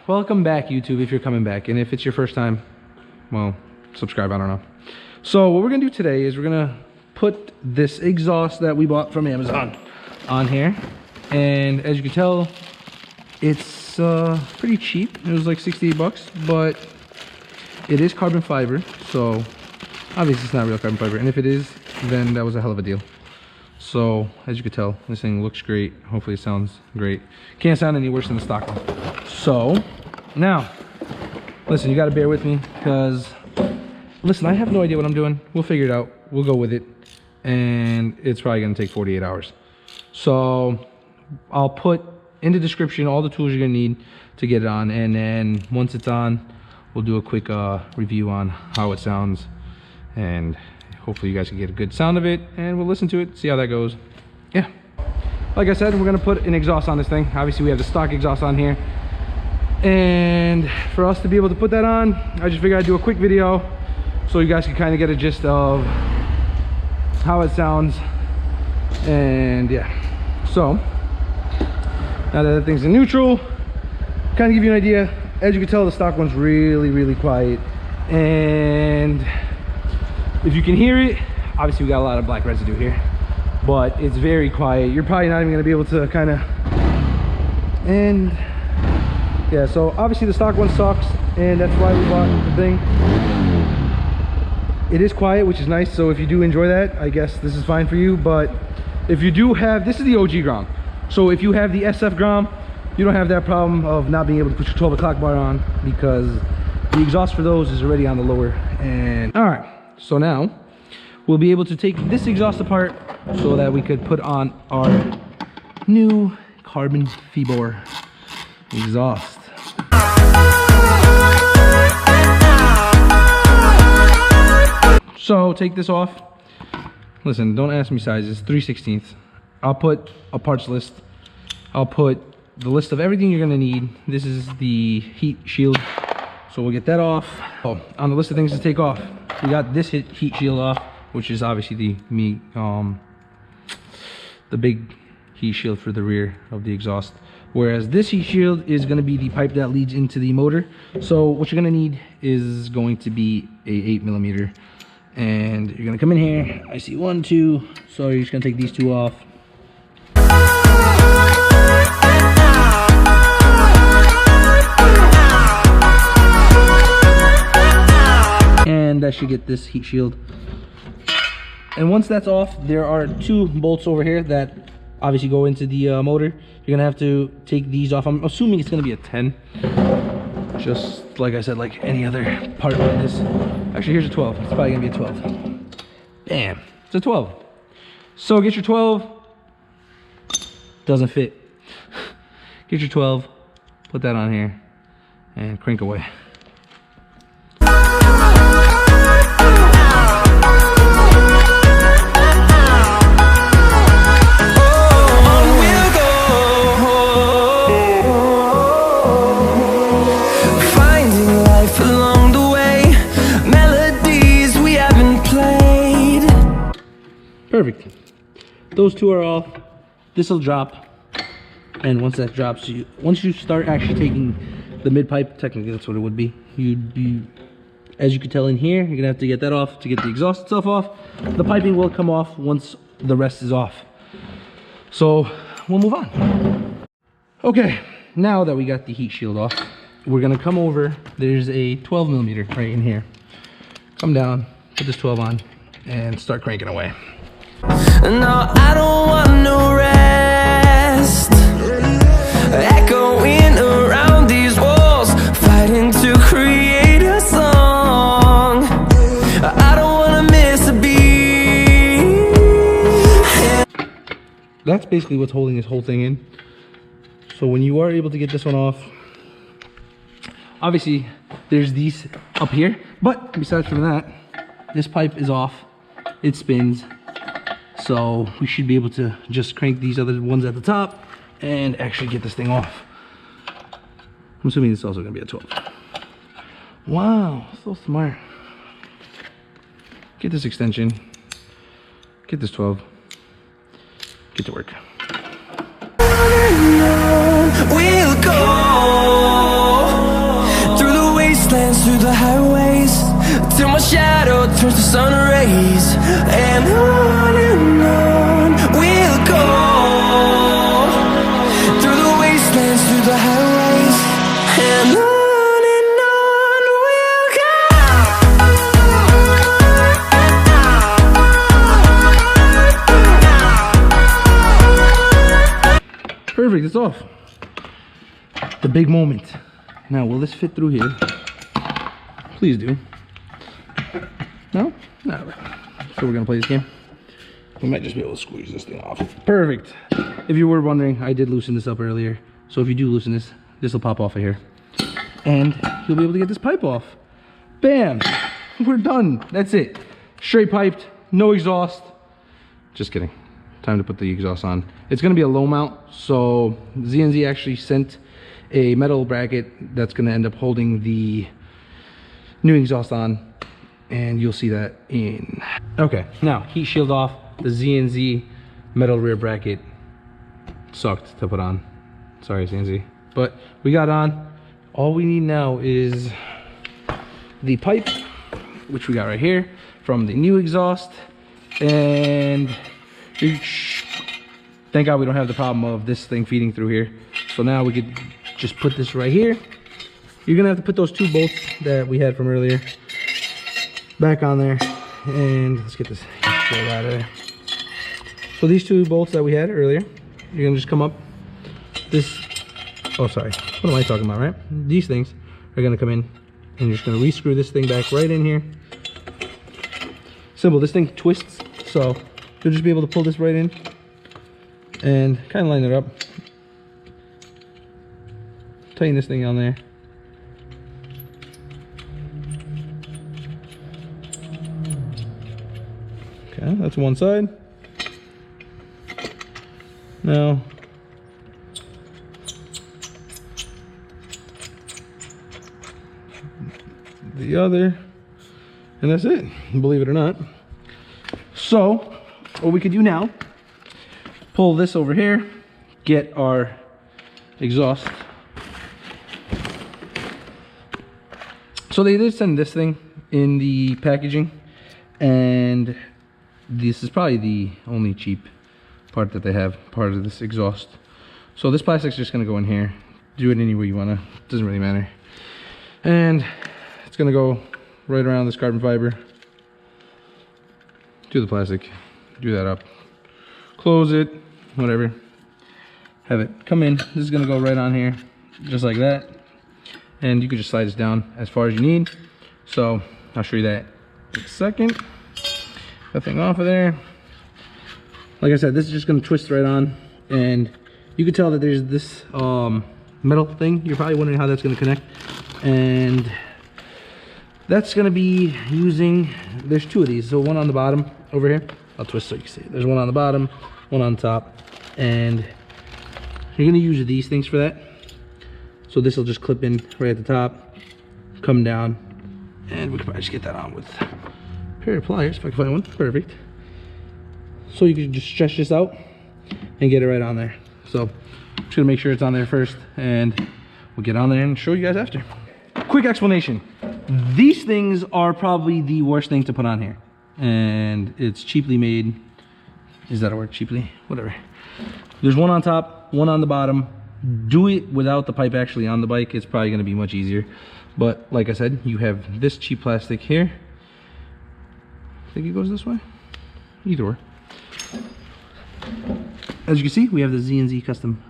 welcome back, YouTube, if you're coming back. And if it's your first time, well, subscribe, I don't know. So what we're gonna do today is we're gonna put this exhaust that we bought from Amazon on here. And as you can tell, it's pretty cheap. It was like 68 bucks, but it is carbon fiber. So obviously it's not real carbon fiber. And if it is, then that was a hell of a deal. So as you can tell, this thing looks great. Hopefully it sounds great. Can't sound any worse than the stock one. So now, listen, you gotta bear with me because, listen, I have no idea what I'm doing. We'll figure it out. We'll go with it. And it's probably gonna take 48 hours. So I'll put in the description all the tools you're gonna need to get it on. And then once it's on, we'll do a quick review on how it sounds. And hopefully you guys can get a good sound of it, and we'll listen to it, see how that goes. Yeah, like I said, we're gonna put an exhaust on this thing. Obviously we have the stock exhaust on here, and for us to be able to put that on, I just figured I'd do a quick video so you guys can kind of get a gist of how it sounds. And yeah, so now that the thing's in neutral, kind of give you an idea. As you can tell, the stock one's really quiet, and if you can hear it, obviously we got a lot of black residue here, but it's very quiet. You're probably not even gonna be able to kind of, and yeah, so obviously the stock one sucks, and that's why we bought the thing. It is quiet, which is nice, so if you do enjoy that, I guess this is fine for you. But if you do have, this is the OG Grom, so if you have the SF Grom, you don't have that problem of not being able to put your 12 o'clock bar on, because the exhaust for those is already on the lower. And all right, so now we'll be able to take this exhaust apart so that we could put on our new carbon fiber exhaust. So take this off. Listen, don't ask me sizes, 3/16. I'll put a parts list. I'll put the list of everything you're gonna need. This is the heat shield, so we'll get that off. Oh, on the list of things to take off, we got this heat shield off, which is obviously the big heat shield for the rear of the exhaust. Whereas this heat shield is going to be the pipe that leads into the motor. So what you're going to need is going to be a 8mm, and you're going to come in here. I see 1, 2. So you're just going to take these two off. And that should get this heat shield. And once that's off, there are 2 bolts over here that obviously go into the motor. You're gonna have to take these off. I'm assuming it's gonna be a 10, just like I said, like any other part like this. Actually, here's a 12. It's probably gonna be a 12. Bam, it's a 12. So get your 12. Doesn't fit. Get your 12, put that on here, and crank away. Perfect. Those 2 are off. This will drop, and once that drops, once you start actually taking the mid pipe, technically that's what it would be. You'd be, as you can tell in here, you're gonna have to get that off to get the exhaust itself off. The piping will come off once the rest is off. So we'll move on. Okay, now that we got the heat shield off, we're gonna come over. There's a 12mm right in here. Come down, put this 12 on, and start cranking away. No, I don't want no rest. Echoing around these walls, fighting to create a song. I don't want to miss a beat. That's basically what's holding this whole thing in. So when you are able to get this one off, obviously there's these up here, but besides from that, this pipe is off. It spins. So we should be able to just crank these other ones at the top and actually get this thing off. I'm assuming this is also going to be a 12. Wow, so smart. Get this extension. Get this 12. Get to work. We'll go. turns to sun rays, and on we'll go, through the wastelands, through the highways, and on we'll go. Perfect, it's off. The big moment. Now, will this fit through here? Please do. No? No. So we're gonna play this game. We might just be able to squeeze this thing off. Perfect. If you were wondering, I did loosen this up earlier. So if you do loosen this, this will pop off of here. And you'll be able to get this pipe off. Bam! We're done. That's it. Straight piped, no exhaust. Just kidding. Time to put the exhaust on. It's gonna be a low mount, so Z&Z actually sent a metal bracket that's gonna end up holding the new exhaust on, and you'll see that in. Okay, now heat shield off. The Z&Z metal rear bracket sucked to put on. Sorry, Z&Z, but we got on. All we need now is the pipe, which we got right here from the new exhaust, and thank God we don't have the problem of this thing feeding through here. So now we could just put this right here. You're gonna have to put those 2 bolts that we had from earlier back on there, and let's get this out of there. So these 2 bolts that we had earlier, you're gonna just come up this, oh sorry, what am I talking about, right? These things are gonna come in, and you're just gonna re-screw this thing back right in here. Simple. This thing twists, so you'll just be able to pull this right in and kind of line it up. Tighten this thing on there. Okay, that's one side. Now, the other, and that's it, believe it or not. So, what we could do now, pull this over here, get our exhaust. So they did send this thing in the packaging, and this is probably the only cheap part that they have, part of this exhaust. So this plastic's just gonna go in here. Do it any way you wanna, doesn't really matter. And it's gonna go right around this carbon fiber. Do the plastic, do that up. Close it, whatever. Have it come in. This is gonna go right on here, just like that. And you can just slide this down as far as you need. So I'll show you that in a second. That thing off of there. Like I said, this is just gonna twist right on, and you can tell that there's this metal thing. You're probably wondering how that's gonna connect, and that's gonna be using, there's 2 of these. So one on the bottom over here. I'll twist so you can see it. There's one on the bottom, one on top, and you're gonna use these things for that. So this will just clip in right at the top, come down, and we can probably just get that on with a pair of pliers if I can find one. Perfect. So you can just stretch this out and get it right on there. So I'm just gonna make sure it's on there first, and we'll get on there and show you guys after. Quick explanation. These things are probably the worst thing to put on here, and it's cheaply made. Is that a word? Cheaply? Whatever. There's one on top, one on the bottom. Do it without the pipe actually on the bike. It's probably going to be much easier. But like I said, you have this cheap plastic here. I think it goes this way. Either way. As you can see, we have the Z&Z custom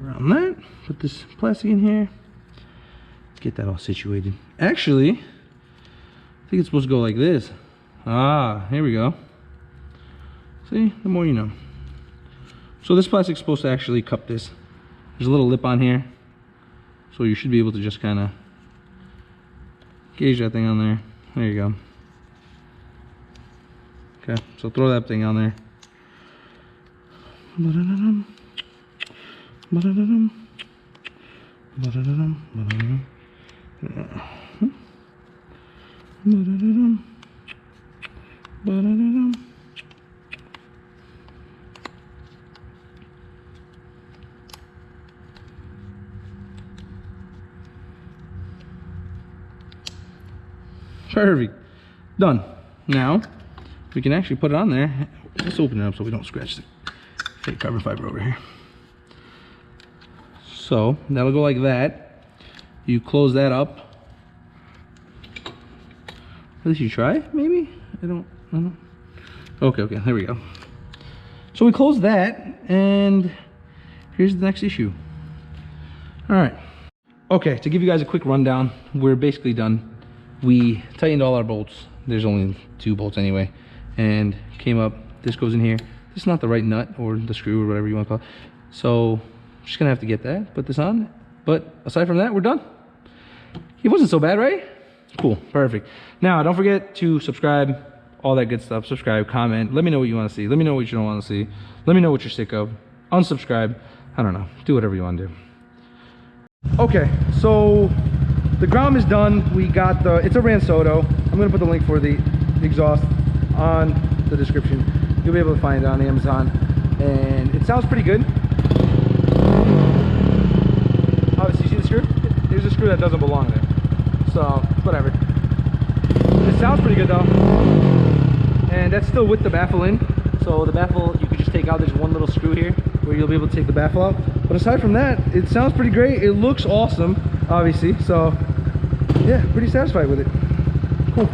around that. Put this plastic in here. Get that all situated. Actually, I think it's supposed to go like this. Ah, here we go. See, the more you know. So this plastic's supposed to actually cup this. There's a little lip on here, so you should be able to just kind of gauge that thing on there. There you go. Okay, so throw that thing on there. Perfect. Done. Now, we can actually put it on there. Let's open it up so we don't scratch the fake carbon fiber over here. So, that'll go like that. You close that up. At least you try, maybe? I don't know. Okay, there we go. So we close that, and here's the next issue. All right. Okay, to give you guys a quick rundown, we're basically done. We tightened all our bolts. There's only 2 bolts anyway. And came up, this goes in here. This is not the right nut or the screw or whatever you want to call it. So, I'm just gonna have to get that, put this on. But aside from that, we're done. It wasn't so bad, right? Cool, perfect. Now, don't forget to subscribe, all that good stuff. Subscribe, comment, let me know what you want to see. Let me know what you don't want to see. Let me know what you're sick of. Unsubscribe, I don't know. Do whatever you want to do. Okay, so the Grom is done. We got it's a Ransoto. I'm gonna put the link for the exhaust on the description. You'll be able to find it on Amazon, and it sounds pretty good. Obviously, you see the screw? There's a screw that doesn't belong there, so whatever. It sounds pretty good though, and that's still with the baffle in. So the baffle you could just take out. There's one little screw here where you'll be able to take the baffle out. But aside from that, it sounds pretty great. It looks awesome, obviously. So yeah, pretty satisfied with it. Cool.